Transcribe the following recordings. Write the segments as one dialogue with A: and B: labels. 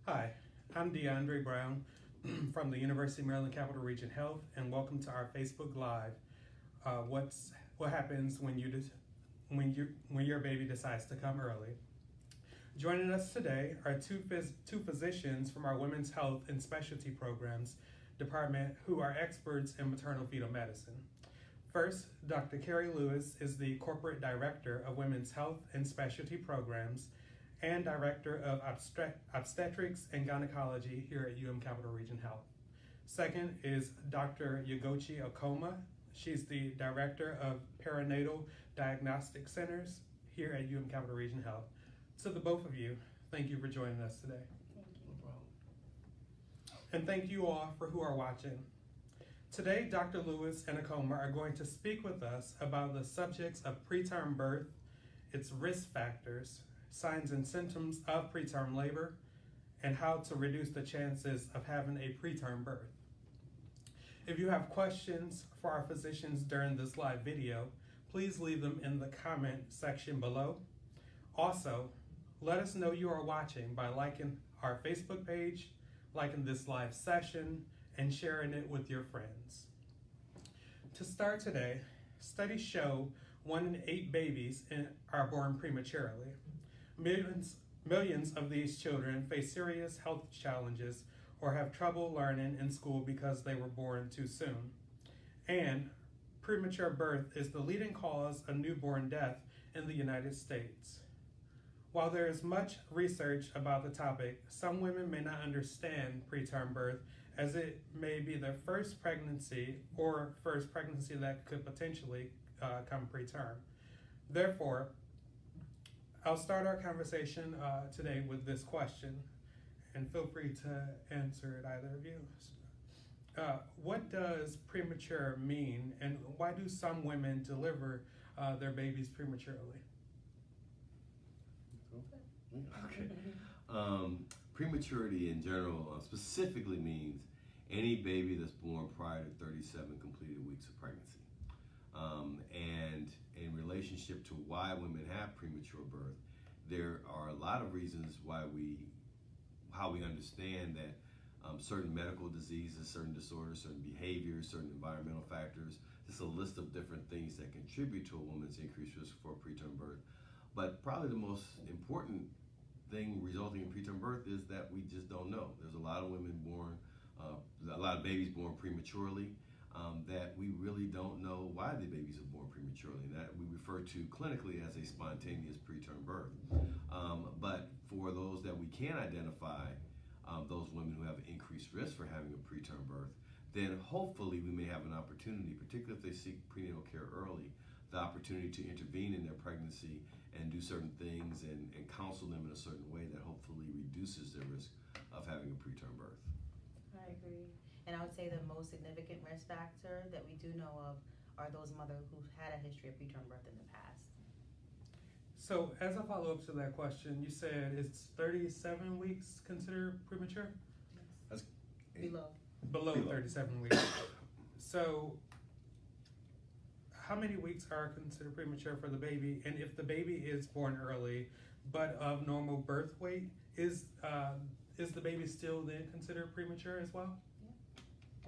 A: Hi, I'm DeAndre Brown from the University of Maryland Capital Region Health, and welcome to our Facebook Live. What happens when your baby decides to come early? Joining us today are two physicians from our Women's Health and Specialty Programs department who are experts in maternal fetal medicine. First, Dr. Kerry Lewis is the Corporate Director of Women's Health and Specialty Programs and Director of Obstetrics and Gynecology here at Capital Region Health. Second is Dr. Ugochi Akoma. She's the Director of Perinatal Diagnostic Centers here at Capital Region Health. To the both of you, thank you for joining us today.
B: Thank you.
C: No problem.
A: And thank you all for who are watching. Today, Dr. Lewis and Akoma are going to speak with us about the subjects of preterm birth, its risk factors, signs and symptoms of preterm labor, and how to reduce the chances of having a preterm birth. If you have questions for our physicians during this live video, please leave them in the comment section below. Also, let us know you are watching by liking our Facebook page, liking this live session, and sharing it with your friends. To start today, studies show 1 in 8 babies are born prematurely. Millions of these children face serious health challenges or have trouble learning in school because they were born too soon. And premature birth is the leading cause of newborn death in the United States. While there is much research about the topic, some women may not understand preterm birth as it may be their first pregnancy or first pregnancy that could potentially come preterm. Therefore, I'll start our conversation today with this question, and feel free to answer it, either of you. What does premature mean, and why do some women deliver their babies prematurely?
C: Okay. Prematurity in general specifically means any baby that's born prior to 37 completed weeks of pregnancy. And in relationship to why women have premature birth, there are a lot of reasons how we understand that certain medical diseases, certain disorders, certain behaviors, certain environmental factors, just a list of different things that contribute to a woman's increased risk for preterm birth. But probably the most important thing resulting in preterm birth is that we just don't know. There's a lot of women born, a lot of babies born prematurely, that we really don't know why the babies are born prematurely. And that we refer to clinically as a spontaneous preterm birth. But for those that we can identify, those women who have increased risk for having a preterm birth, then hopefully we may have an opportunity, particularly if they seek prenatal care early, the opportunity to intervene in their pregnancy and do certain things and counsel them in a certain way that hopefully reduces their risk of having a preterm birth.
B: I agree. And I would say the most significant risk factor that we do know of are those mothers who've had a history of preterm birth in the past.
A: So as a follow-up to that question, you said it's 37 weeks considered premature?
B: Yes.
C: That's
B: Below.
A: 37 weeks. So how many weeks are considered premature for the baby? And if the baby is born early but of normal birth weight, is the baby still then considered premature as well?
B: Yeah.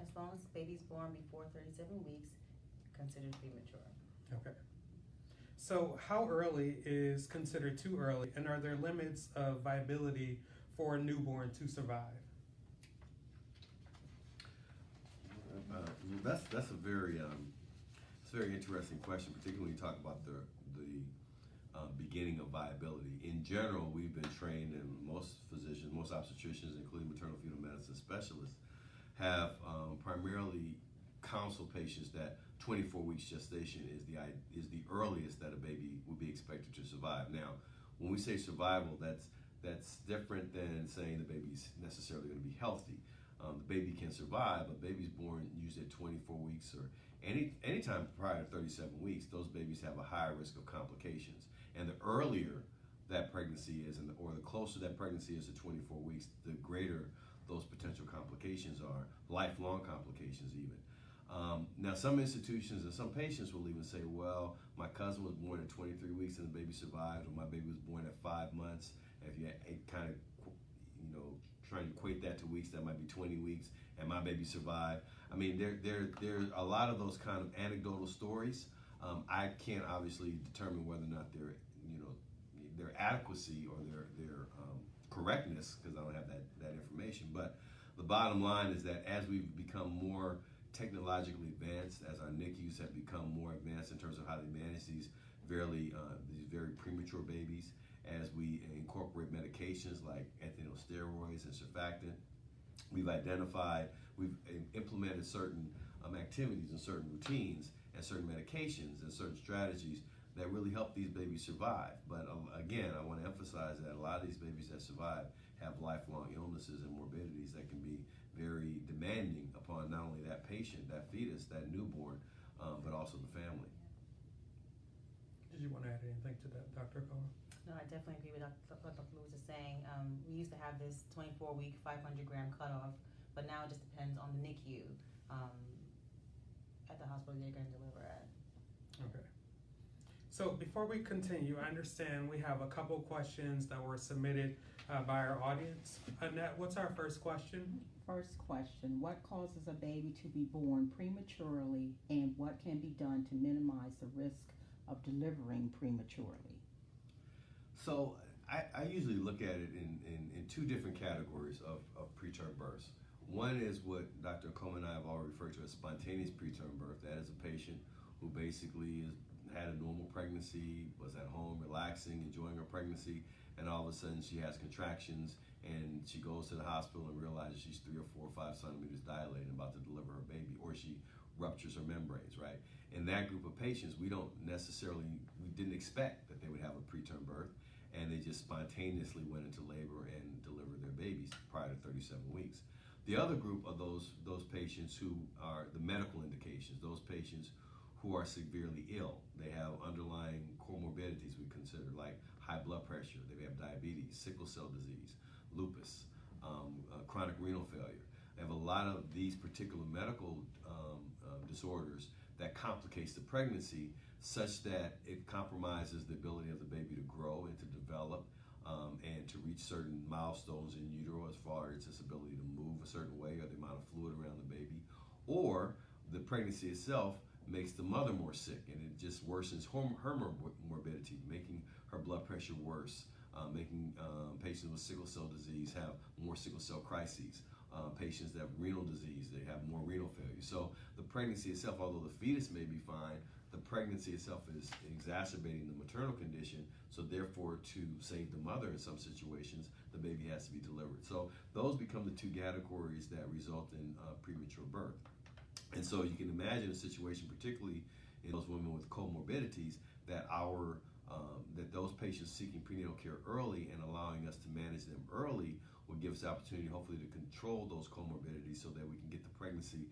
B: As long as the baby's born before 37 weeks, considered premature.
A: Okay. So how early is considered too early, and are there limits of viability for a newborn to survive?
C: That's a very interesting question, particularly when you talk about the beginning of viability. In general, we've been trained, and most physicians, most obstetricians, including maternal fetal medicine specialists, have primarily counseled patients that 24 weeks gestation is the earliest that a baby would be expected to survive. Now, when we say survival, that's different than saying the baby's necessarily going to be healthy. The baby can survive, but babies born usually at 24 weeks or any time prior to 37 weeks, those babies have a higher risk of complications. And the earlier that pregnancy is, or the closer that pregnancy is to 24 weeks, the greater those potential complications are, lifelong complications even. Now, some institutions and some patients will even say, well, my cousin was born at 23 weeks and the baby survived, or my baby was born at 5 months. And if you kind of, trying to equate that to weeks. That might be 20 weeks, and my baby survived. I mean, there are a lot of those kind of anecdotal stories. I can't obviously determine whether or not their adequacy or their correctness, because I don't have that information. But the bottom line is that as we've become more technologically advanced, as our NICUs have become more advanced in terms of how they manage these very premature babies, as we incorporate medications like steroids and surfactant, we've implemented certain activities and certain routines and certain medications and certain strategies that really help these babies survive. But again, I want to emphasize that a lot of these babies that survive have lifelong illnesses and morbidities that can be very demanding upon not only that patient, that fetus, that newborn, but also the family.
A: Did you want to add anything to that, Dr. Akoma?
B: No, I definitely agree with what Dr. Lewis is saying. We used to have this 24-week, 500-gram cutoff, but now it just depends on the NICU at the hospital they're going to deliver at.
A: Okay. So before we continue, I understand we have a couple questions that were submitted by our audience. Annette, what's our first question?
D: First question, what causes a baby to be born prematurely, and what can be done to minimize the risk of delivering prematurely?
C: So I usually look at it in two different categories of preterm births. One is what Dr. Akoma and I have all referred to as spontaneous preterm birth. That is a patient who basically had a normal pregnancy, was at home relaxing, enjoying her pregnancy, and all of a sudden she has contractions and she goes to the hospital and realizes she's 3 or 4 or 5 centimeters dilated and about to deliver her baby, or she ruptures her membranes, right? In that group of patients, we didn't expect that they would have a preterm birth, and they just spontaneously went into labor and delivered their babies prior to 37 weeks. The other group of those patients who are the medical indications, those patients who are severely ill. They have underlying comorbidities we consider, like high blood pressure, they have diabetes, sickle cell disease, lupus, chronic renal failure. They have a lot of these particular medical disorders that complicates the pregnancy such that it compromises the ability of the baby to grow and to develop and to reach certain milestones in utero as far as its ability to move a certain way, or the amount of fluid around the baby, or the pregnancy itself makes the mother more sick, and it just worsens her morbidity, making her blood pressure worse, making patients with sickle cell disease have more sickle cell crises. Patients that have renal disease, they have more renal failure. So the pregnancy itself, although the fetus may be fine, the pregnancy itself is exacerbating the maternal condition, so therefore to save the mother in some situations, the baby has to be delivered. So those become the two categories that result in premature birth. And so you can imagine a situation, particularly in those women with comorbidities, that that those patients seeking prenatal care early and allowing us to manage them early will give us the opportunity, hopefully, to control those comorbidities so that we can get the pregnancy,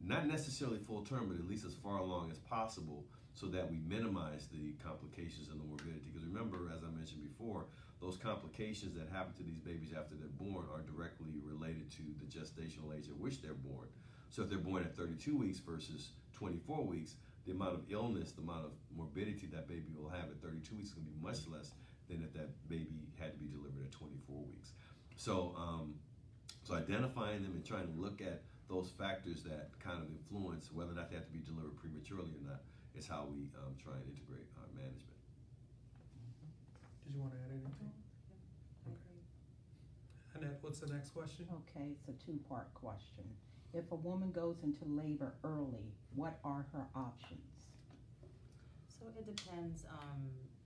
C: not necessarily full term, but at least as far along as possible, so that we minimize the complications and the morbidity. Because remember, as I mentioned before, those complications that happen to these babies after they're born are directly related to the gestational age at which they're born. So if they're born at 32 weeks versus 24 weeks, the amount of illness, the amount of morbidity that baby will have at 32 weeks is going to be much less than if that baby had to be delivered at 24 weeks. So, so identifying them and trying to look at those factors that kind of influence whether or not they have to be delivered prematurely or not is how we try and integrate our management.
A: Did you want to add anything? Okay. Annette, what's the next question?
D: Okay, it's a two-part question. If a woman goes into labor early, what are her options?
B: So it depends.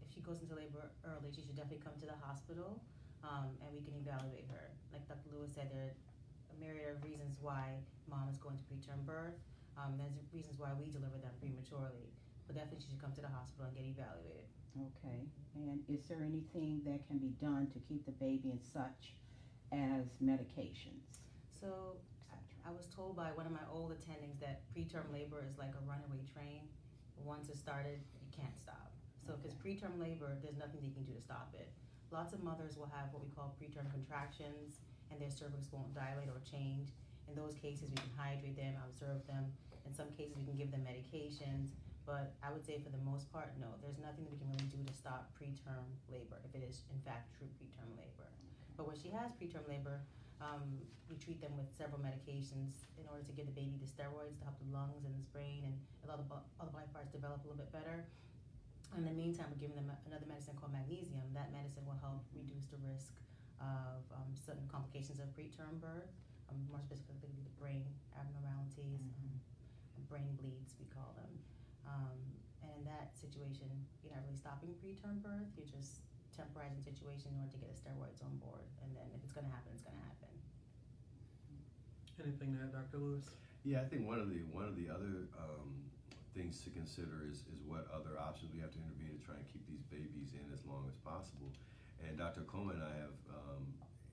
B: If she goes into labor early, she should definitely come to the hospital, and we can evaluate her. Like Dr. Lewis said, there are a myriad of reasons why mom is going to preterm birth. There's reasons why we deliver them prematurely. But definitely she should come to the hospital and get evaluated.
D: Okay, and is there anything that can be done to keep the baby in such as medications?
B: So I was told by one of my old attendings that preterm labor is like a runaway train. Once it started, you can't stop. So because preterm labor, there's nothing they can do to stop it. Lots of mothers will have what we call preterm contractions, and their cervix won't dilate or change. In those cases, we can hydrate them, observe them. In some cases, we can give them medications. But I would say for the most part, no, there's nothing that we can really do to stop preterm labor if it is in fact true preterm labor. But when she has preterm labor, We treat them with several medications in order to give the baby the steroids to help the lungs and his brain and other body parts develop a little bit better. In the meantime, we're giving them another medicine called magnesium. That medicine will help reduce the risk of certain complications of preterm birth, more specifically the brain abnormalities, brain bleeds, we call them. And in that situation, you're not really stopping preterm birth, you're just temporizing the situation in order to get the steroids on board. And then if it's going to happen, it's going to happen.
A: Anything to add, Dr. Lewis?
C: Yeah, I think one of the other things to consider is what other options we have to intervene to try and keep these babies in as long as possible. And Dr. Akoma and I have,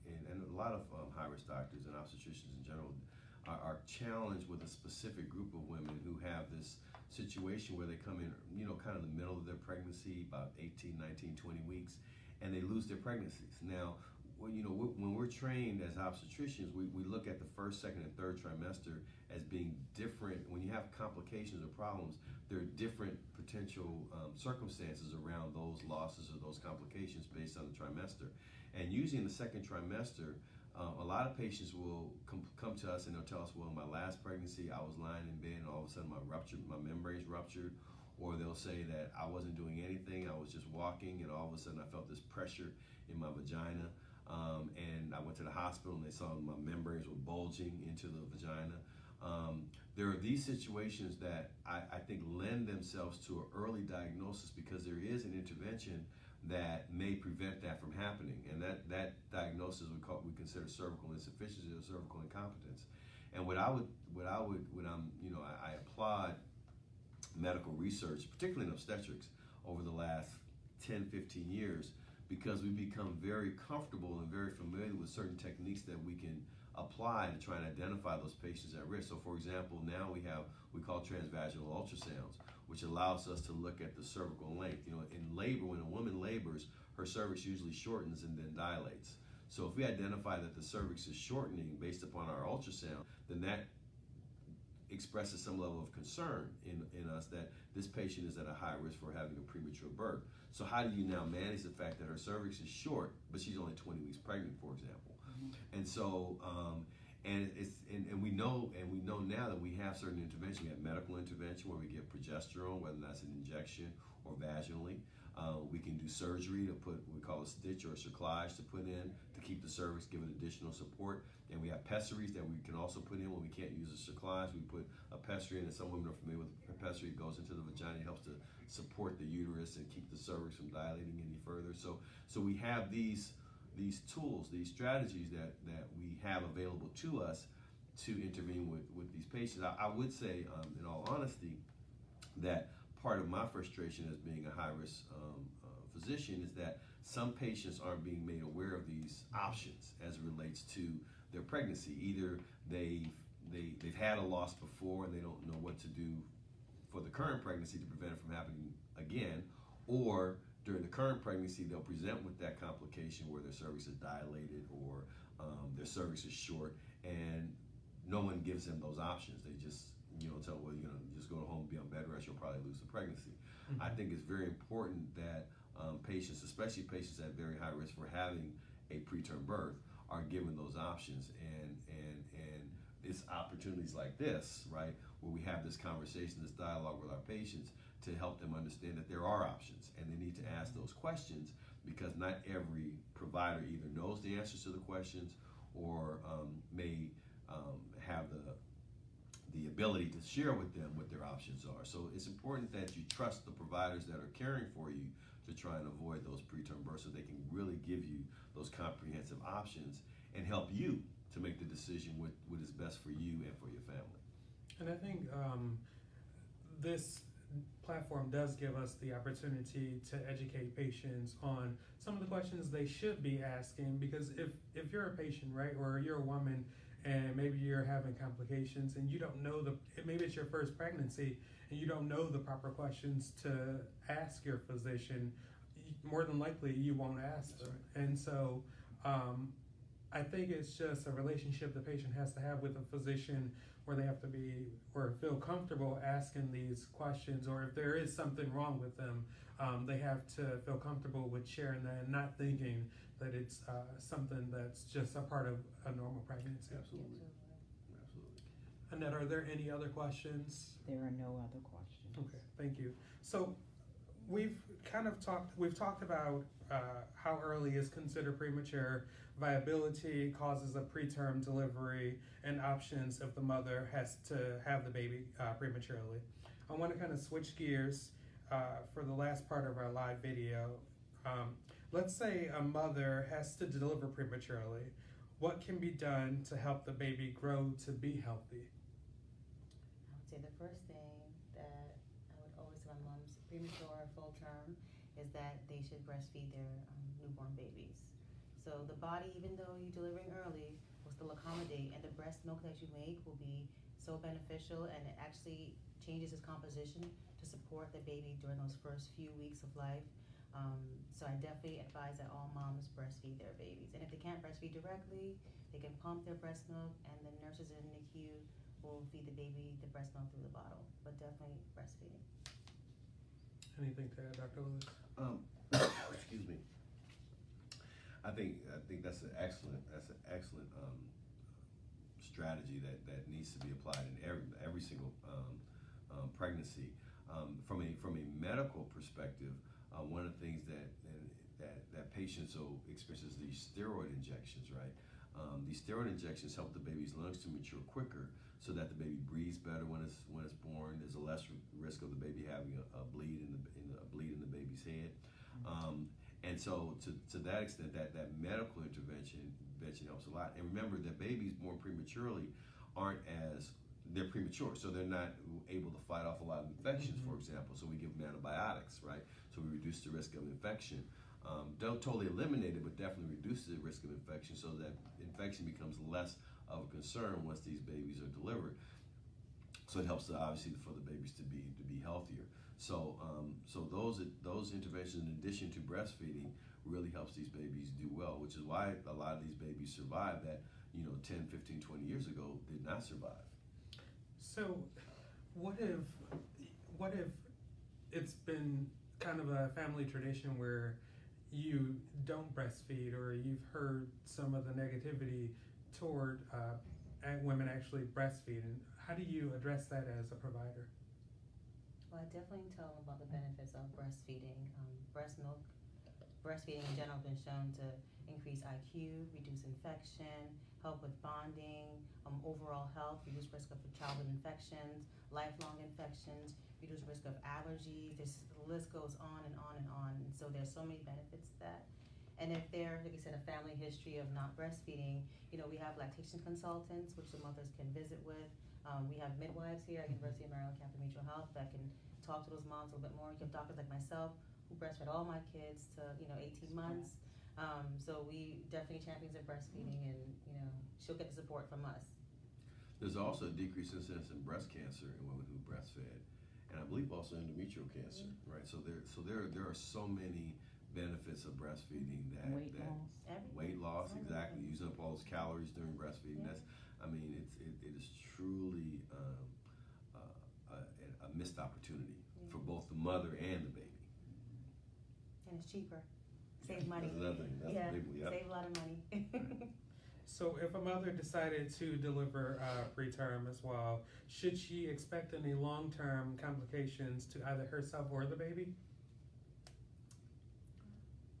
C: and a lot of high-risk doctors and obstetricians in general are challenged with a specific group of women who have this situation where they come in, kind of the middle of their pregnancy, about 18, 19, 20 weeks, and they lose their pregnancies. Now, when we're trained as obstetricians, we look at the first, second, and third trimester as being different. When you have complications or problems, there are different potential circumstances around those losses or those complications based on the trimester. And usually in the second trimester, a lot of patients will come to us and they'll tell us, well, in my last pregnancy, I was lying in bed and all of a sudden my membranes ruptured. Or they'll say that I wasn't doing anything, I was just walking, and all of a sudden I felt this pressure in my vagina. And I went to the hospital and they saw my membranes were bulging into the vagina. There are these situations that I think lend themselves to an early diagnosis because there is an intervention that may prevent that from happening. And that diagnosis we consider cervical insufficiency or cervical incompetence. And I applaud medical research, particularly in obstetrics, over the last 10, 15 years, because we've become very comfortable and very familiar with certain techniques that we can apply to try and identify those patients at risk. So for example, now we call transvaginal ultrasounds, which allows us to look at the cervical length. In labor, when a woman labors, her cervix usually shortens and then dilates. So if we identify that the cervix is shortening based upon our ultrasound, then that expresses some level of concern in us that this patient is at a high risk for having a premature birth. So how do you now manage the fact that her cervix is short, but she's only 20 weeks pregnant, for example? And so, and we know now that we have certain intervention. We have medical intervention where we give progesterone, whether that's an injection or vaginally. We can do surgery to put what we call a stitch or a cerclage to put in to keep the cervix, give it additional support. And we have pessaries that we can also put in when we can't use a cerclage. We put a pessary in, and some women are familiar with a pessary. It goes into the vagina, it helps to support the uterus and keep the cervix from dilating any further. So we have these tools, these strategies that we have available to us to intervene with these patients. I would say, in all honesty, that part of my frustration as being a high-risk physician is that some patients aren't being made aware of these options as it relates to their pregnancy. Either they've had a loss before and they don't know what to do for the current pregnancy to prevent it from happening again, or during the current pregnancy they'll present with that complication where their cervix is dilated or their cervix is short, and no one gives them those options. They just tell them, well, just go home and be on bed rest, you'll probably lose the pregnancy. I think it's very important that patients, especially patients at very high risk for having a preterm birth, are given those options, and it's opportunities like this, right, where we have this conversation, this dialogue with our patients to help them understand that there are options, and they need to ask those questions, because not every provider either knows the answers to the questions or may have the ability to share with them what their options are. So it's important that you trust the providers that are caring for you to try and avoid those preterm births, so they can really give you those comprehensive options and help you to make the decision what is best for you and for your family.
A: And I think this platform does give us the opportunity to educate patients on some of the questions they should be asking, because if you're a patient, right, or you're a woman and maybe you're having complications and you don't know maybe it's your first pregnancy and you don't know the proper questions to ask your physician, more than likely you won't ask them.
C: Right.
A: And so I think it's just a relationship the patient has to have with a physician where they have to be or feel comfortable asking these questions, or if there is something wrong with them, they have to feel comfortable with sharing that and not thinking that it's something that's just a part of a normal pregnancy.
C: Absolutely. Absolutely.
A: Annette, are there any other questions?
D: There are no other questions.
A: Okay, thank you. So we've talked about how early is considered premature, viability, causes of preterm delivery, and options if the mother has to have the baby prematurely. I want to kind of switch gears for the last part of our live video. Let's say a mother has to deliver prematurely. What can be done to help the baby grow to be healthy?
B: I would say the first thing that I would always tell my moms, premature or full term, is that they should breastfeed their newborn babies. So the body, even though you're delivering early, will still accommodate, and the breast milk that you make will be so beneficial, and it actually changes its composition to support the baby during those first few weeks of life. So I definitely advise that all moms breastfeed their babies. And if they can't breastfeed directly, they can pump their breast milk, and the nurses in the NICU will feed the baby the breast milk through the bottle. But definitely breastfeeding.
A: Anything to add, Dr. Lewis?
C: Excuse me. I think that's an excellent strategy that needs to be applied in every single pregnancy. From a medical perspective, one of the things that patients will experience is these steroid injections, right? These steroid injections help the baby's lungs to mature quicker, so that the baby breathes better when it's born. There's a less risk of the baby having a bleed in the baby's head. And so to that extent, that medical intervention helps a lot. And remember that babies born prematurely they're premature, so they're not able to fight off a lot of infections, for example. So we give them antibiotics, right? So we reduce the risk of infection. Don't totally eliminate it, but definitely reduce the risk of infection, so that infection becomes less of a concern once these babies are delivered. So it helps obviously for the babies to be healthier. So those interventions, in addition to breastfeeding, really helps these babies do well, which is why a lot of these babies survive that 10, 15, 20 years ago did not survive.
A: So what if it's been kind of a family tradition where you don't breastfeed, or you've heard some of the negativity toward women actually breastfeeding? How do you address that as a provider?
B: Well, I definitely tell them about the benefits of breastfeeding. Breastfeeding in general has been shown to increase IQ, reduce infection, help with bonding, overall health, reduce risk of childhood infections, lifelong infections, reduce risk of allergies. The list goes on and on and on. And so there's so many benefits to that. And if they're, like you said, a family history of not breastfeeding, we have lactation consultants, which the mothers can visit with. We have midwives here at University of Maryland Campus Mutual Health that can talk to those moms a little bit more. You have doctors like myself who breastfed all my kids to 18 months. So we definitely champions of breastfeeding, and she'll get the support from us.
C: There's also a decreased incidence in breast cancer in women who breastfed, and I believe also endometrial cancer, right? So there are so many benefits of breastfeeding that weight loss, exactly. Using up all those calories during breastfeeding.
B: Yeah.
C: It is truly a missed opportunity for both the mother and the baby.
B: And it's cheaper. Save money.
C: That's another thing. That's a big one. Yep.
B: Save a lot of money.
A: So if a mother decided to deliver preterm as well, should she expect any long-term complications to either herself or the baby?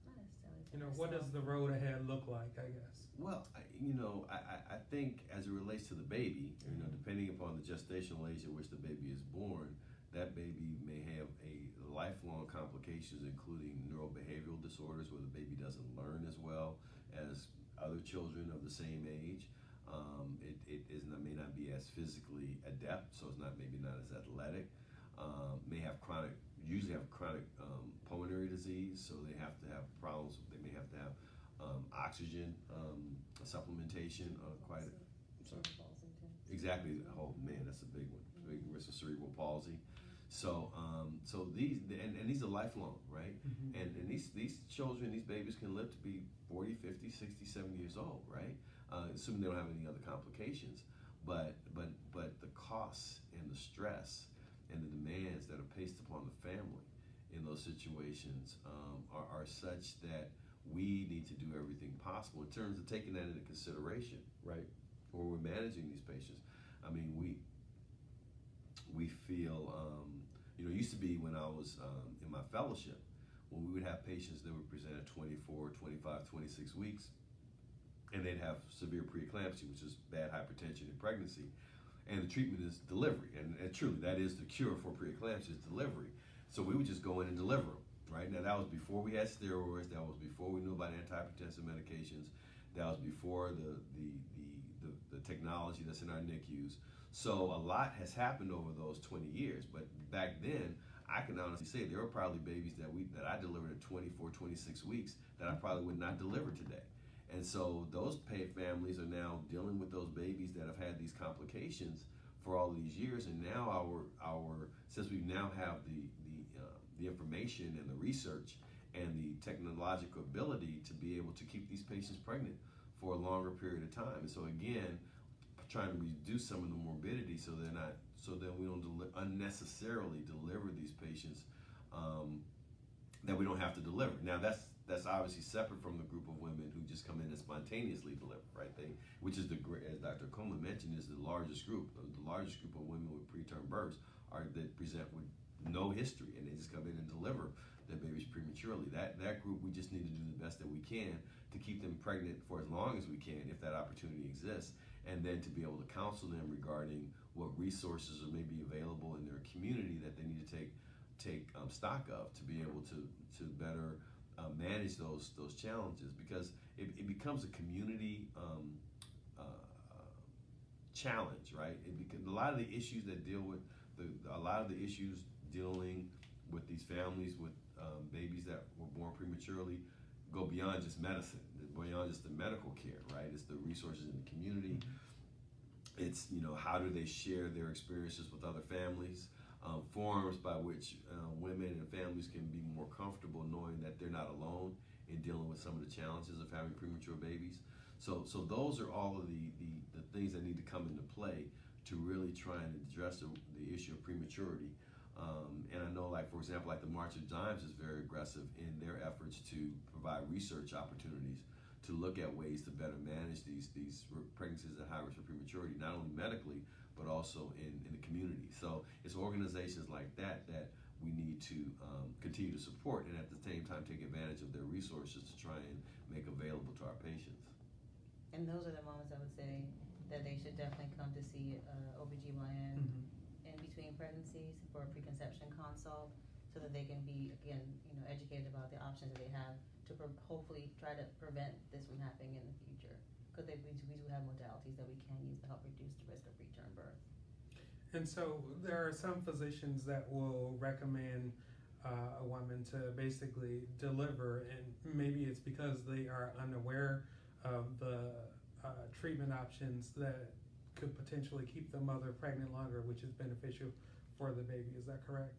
B: Not necessarily.
A: What does the road ahead look like, I guess?
C: Well, I think as it relates to the baby, depending upon the gestational age at which the baby is born, that baby may have a lifelong complications, including neurobehavioral disorders, where the baby doesn't learn as well as other children of the same age. May not be as physically adept, so it's maybe not as athletic. Usually have chronic pulmonary disease, so they have to have problems. They may have to have oxygen supplementation. Exactly. Oh man, that's a big one. Big risk of cerebral palsy. So these are lifelong, right?
A: Mm-hmm.
C: And these children, these babies can live to be 40, 50, 60, 70 years old, right? Assuming they don't have any other complications. But the costs and the stress and the demands that are placed upon the family in those situations are such that we need to do everything possible in terms of taking that into consideration, right? Or we're managing these patients. I mean, we feel, it used to be when I was in my fellowship, when we would have patients that would present at 24, 25, 26 weeks, and they'd have severe preeclampsia, which is bad hypertension in pregnancy, and the treatment is delivery. And truly, that is the cure for preeclampsia, is delivery. So we would just go in and deliver them, right? Now, that was before we had steroids. That was before we knew about antihypertensive medications. That was before the technology that's in our NICUs. So a lot has happened over those 20 years. But back then, I can honestly say there were probably babies that I delivered at 24, 26 weeks that I probably would not deliver today. And so those families are now dealing with those babies that have had these complications for all of these years. And now since we now have the information and the research and the technological ability to be able to keep these patients pregnant for a longer period of time. And so again, trying to reduce some of the morbidity so that we don't unnecessarily deliver these patients that we don't have to deliver. Now that's obviously separate from the group of women who just come in and spontaneously deliver, right? Which is as Dr. Akoma mentioned, is the largest group. The largest group of women with preterm births that present with no history, and they just come in and deliver their babies prematurely. That group, we just need to do the best that we can to keep them pregnant for as long as we can, if that opportunity exists, and then to be able to counsel them regarding what resources are maybe available in their community that they need to take stock of to be able to better manage those challenges, because it becomes a community challenge, right? A lot of the issues that dealing with these families with babies that were born prematurely go beyond just medicine, beyond just the medical care, right? It's the resources in the community. It's, how do they share their experiences with other families? Forums by which women and families can be more comfortable knowing that they're not alone in dealing with some of the challenges of having premature babies. So those are all of the things that need to come into play to really try and address the issue of prematurity. And I know, for example, the March of Dimes is very aggressive in their efforts to provide research opportunities to look at ways to better manage these pregnancies at high risk for prematurity, not only medically, but also in the community. So it's organizations like that we need to continue to support, and at the same time take advantage of their resources to try and make available to our patients.
B: And those are the moments I would say that they should definitely come to see OBGYN in between pregnancies for a preconception consult, so that they can be, again, educated about the options that they have to hopefully try to prevent this from happening in the future. Because we do have modalities that we can use to help reduce the risk of preterm birth.
A: And so there are some physicians that will recommend a woman to basically deliver, and maybe it's because they are unaware of the treatment options that could potentially keep the mother pregnant longer, which is beneficial for the baby. Is that correct?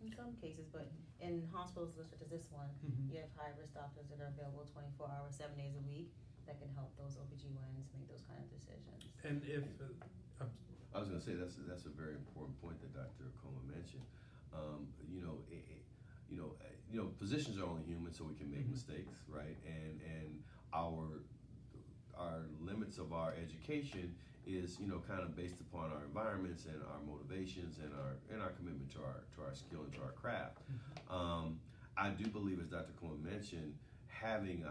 B: In some cases, but in hospitals such as this one, you have high-risk doctors that are available 24 hours, 7 days a week, that can help those OBGYNs make those kind of decisions.
A: And if
C: I was going to say that's a very important point that Dr. Akoma mentioned. Physicians are only human, so we can make mistakes, right? And our limits of our education is kind of based upon our environments and our motivations and our commitment to our skill and to our craft. I do believe, as Dr. Akoma mentioned, having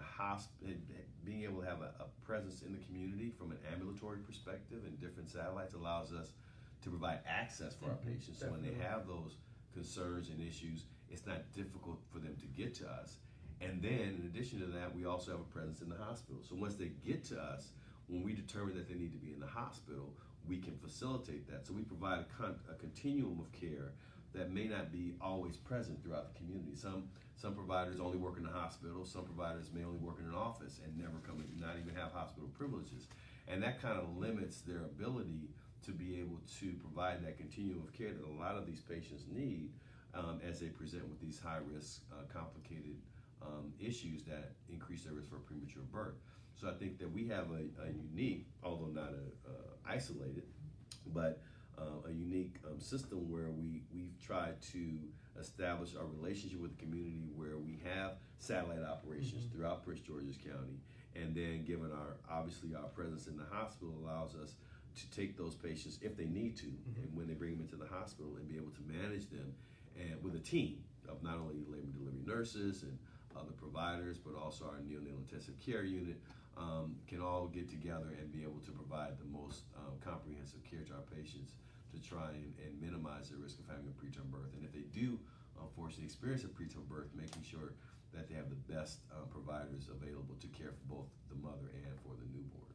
C: being able to have a presence in the community from an ambulatory perspective and different satellites allows us to provide access for our patients. So when they have those concerns and issues, it's not difficult for them to get to us. And then, in addition to that, we also have a presence in the hospital. So once they get to us, when we determine that they need to be in the hospital, we can facilitate that. So we provide a continuum of care that may not be always present throughout the community. Some providers only work in the hospital. Some providers may only work in an office and not even have hospital privileges. And that kind of limits their ability to be able to provide that continuum of care that a lot of these patients need as they present with these high-risk, complicated issues that increase their risk for premature birth. So I think that we have a unique, although not isolated, but a unique system where we've tried to establish our relationship with the community, where we have satellite operations throughout Prince George's County, and then given our presence in the hospital allows us to take those patients if they need to, and when they bring them into the hospital, and be able to manage them, and with a team of not only labor and delivery nurses and other providers, but also our neonatal intensive care unit, can all get together and be able to provide the most comprehensive care to our patients to try and minimize the risk of having a preterm birth. And if they do, unfortunately, experience a preterm birth, making sure that they have the best providers available to care for both the mother and for the newborn.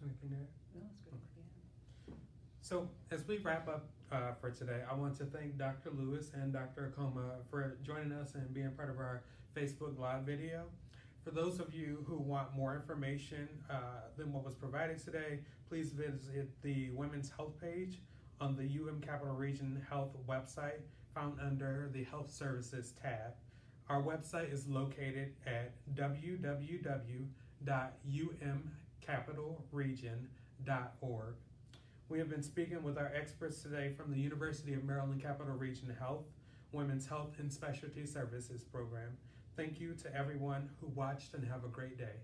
A: Anything there?
B: No, it's good. Yeah.
A: So as we wrap up for today, I want to thank Dr. Lewis and Dr. Akoma for joining us and being part of our Facebook Live video. For those of you who want more information than what was provided today, please visit the Women's Health page on the Capital Region Health website, found under the Health Services tab. Our website is located at www.umcapitalregion.org. We have been speaking with our experts today from the University of Maryland Capital Region Health, Women's Health and Specialty Services Program. Thank you to everyone who watched, and have a great day.